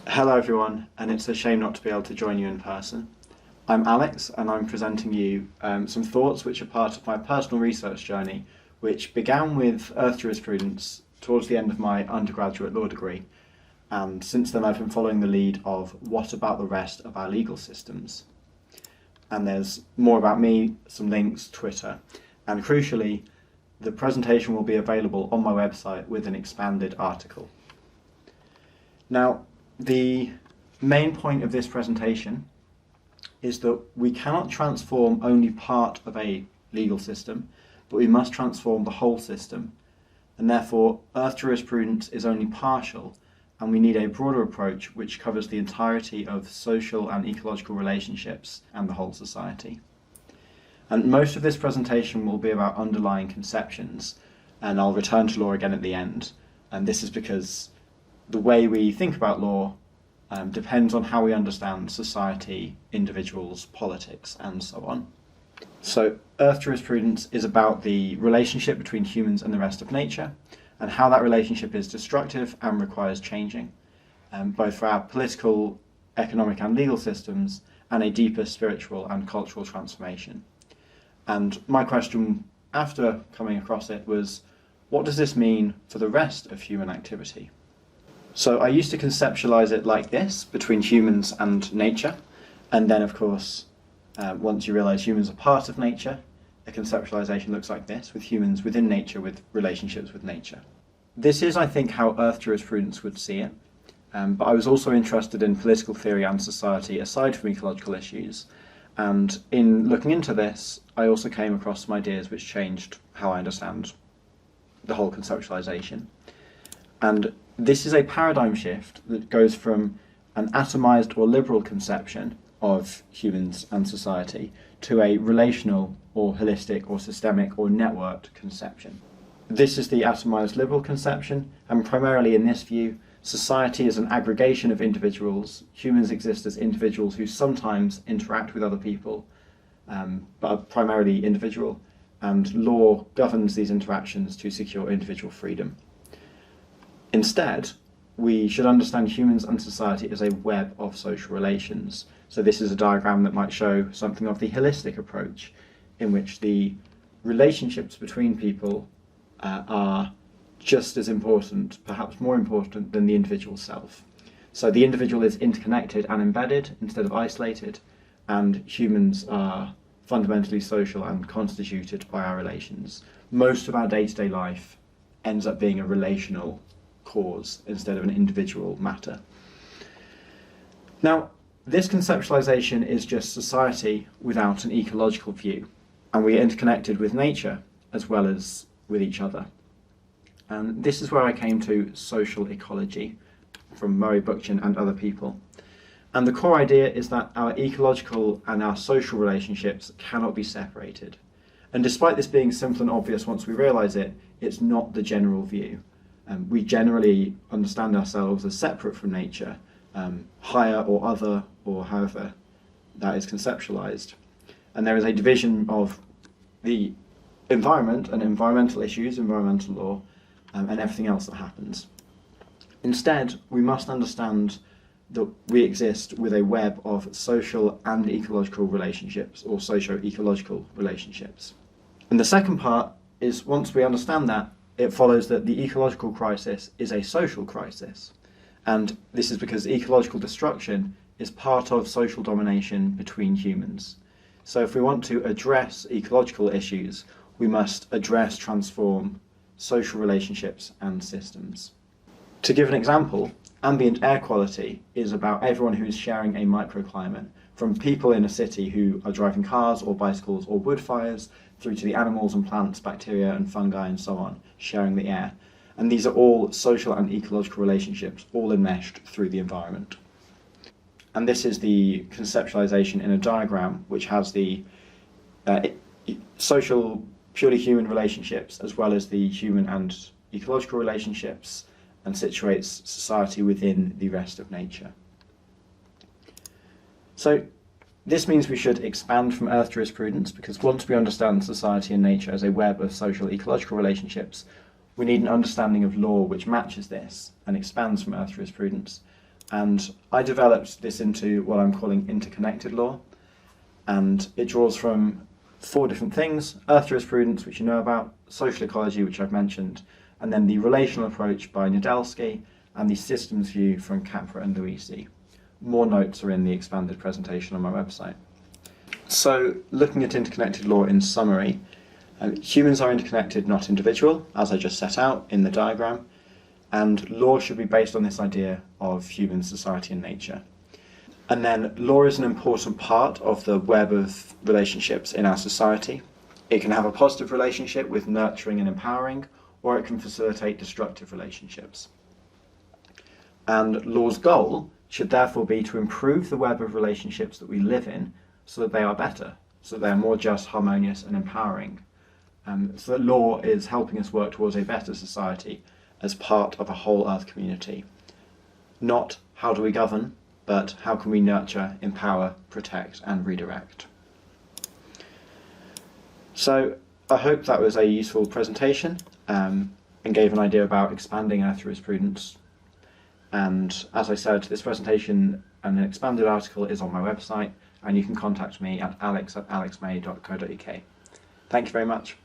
Hello everyone, and it's a shame not to be able to join you in person. I'm Alex, and I'm presenting you some thoughts which are part of my personal research journey, which began with Earth Jurisprudence towards the end of my undergraduate law degree, and since then I've been following the lead of what about the rest of our legal systems. And there's more about me, some links, Twitter, and crucially, the presentation will be available on my website with an expanded article. Now, the main point of this presentation is that we cannot transform only part of a legal system, but we must transform the whole system, and therefore Earth Jurisprudence is only partial, and we need a broader approach which covers the entirety of social and ecological relationships and the whole society. And most of this presentation will be about underlying conceptions, and I'll return to law again at the end, and this is because the way we think about law depends on how we understand society, individuals, politics, and so on. So Earth Jurisprudence is about the relationship between humans and the rest of nature, and how that relationship is destructive and requires changing, both for our political, economic and legal systems, and a deeper spiritual and cultural transformation. And my question after coming across it was, what does this mean for the rest of human activity? So I used to conceptualize it like this, between humans and nature, and then of course, once you realize humans are part of nature, a conceptualization looks like this, with humans within nature with relationships with nature. This is, I think, how Earth Jurisprudence would see it, but I was also interested in political theory and society aside from ecological issues, and in looking into this, I also came across some ideas which changed how I understand the whole conceptualization. And this is a paradigm shift that goes from an atomized or liberal conception of humans and society to a relational or holistic or systemic or networked conception. This is the atomized liberal conception, and primarily in this view, society is an aggregation of individuals. Humans exist as individuals who sometimes interact with other people, but are primarily individual, and law governs these interactions to secure individual freedom. Instead, we should understand humans and society as a web of social relations. So this is a diagram that might show something of the holistic approach, in which the relationships between people are just as important, perhaps more important, than the individual self. So the individual is interconnected and embedded instead of isolated, and humans are fundamentally social and constituted by our relations. Most of our day-to-day life ends up being a relational cause instead of an individual matter. Now, this conceptualization is just society without an ecological view, and we are interconnected with nature as well as with each other. And this is where I came to social ecology from Murray Bookchin and other people. And the core idea is that our ecological and our social relationships cannot be separated. And despite this being simple and obvious once we realize it, it's not the general view. We generally understand ourselves as separate from nature, higher or other, or however that is conceptualized. And there is a division of the environment and environmental issues, environmental law, and everything else that happens. Instead, we must understand that we exist with a web of social and ecological relationships, or socio-ecological relationships. And the second part is, once we understand that, it follows that the ecological crisis is a social crisis. And this is because ecological destruction is part of social domination between humans. So if we want to address ecological issues, we must address, transform social relationships and systems. To give an example, ambient air quality is about everyone who is sharing a microclimate, from people in a city who are driving cars or bicycles or wood fires, through to the animals and plants, bacteria and fungi and so on, sharing the air. And these are all social and ecological relationships, all enmeshed through the environment. And this is the conceptualization in a diagram which has the social, purely human relationships, as well as the human and ecological relationships, and situates society within the rest of nature. So this means we should expand from Earth Jurisprudence, because once we understand society and nature as a web of social ecological relationships, we need an understanding of law which matches this and expands from Earth Jurisprudence. And I developed this into what I'm calling interconnected law, and it draws from 4 different things: Earth jurisprudence, which you know about, social ecology, which I've mentioned, and then the relational approach by Nadelsky, and the systems view from Capra and Luisi. More notes are in the expanded presentation on my website. So, looking at interconnected law in summary, humans are interconnected, not individual, as I just set out in the diagram, and law should be based on this idea of human society and nature. And then law is an important part of the web of relationships in our society. It can have a positive relationship with nurturing and empowering, or it can facilitate destructive relationships. And law's goal should therefore be to improve the web of relationships that we live in so that they are better, so that they are more just, harmonious and empowering. So that law is helping us work towards a better society as part of a whole Earth community. Not how do we govern, but how can we nurture, empower, protect and redirect. So I hope that was a useful presentation and gave an idea about expanding Earth jurisprudence. And as I said, this presentation and an expanded article is on my website, and you can contact me at alex@alexmay.co.uk. Thank you very much.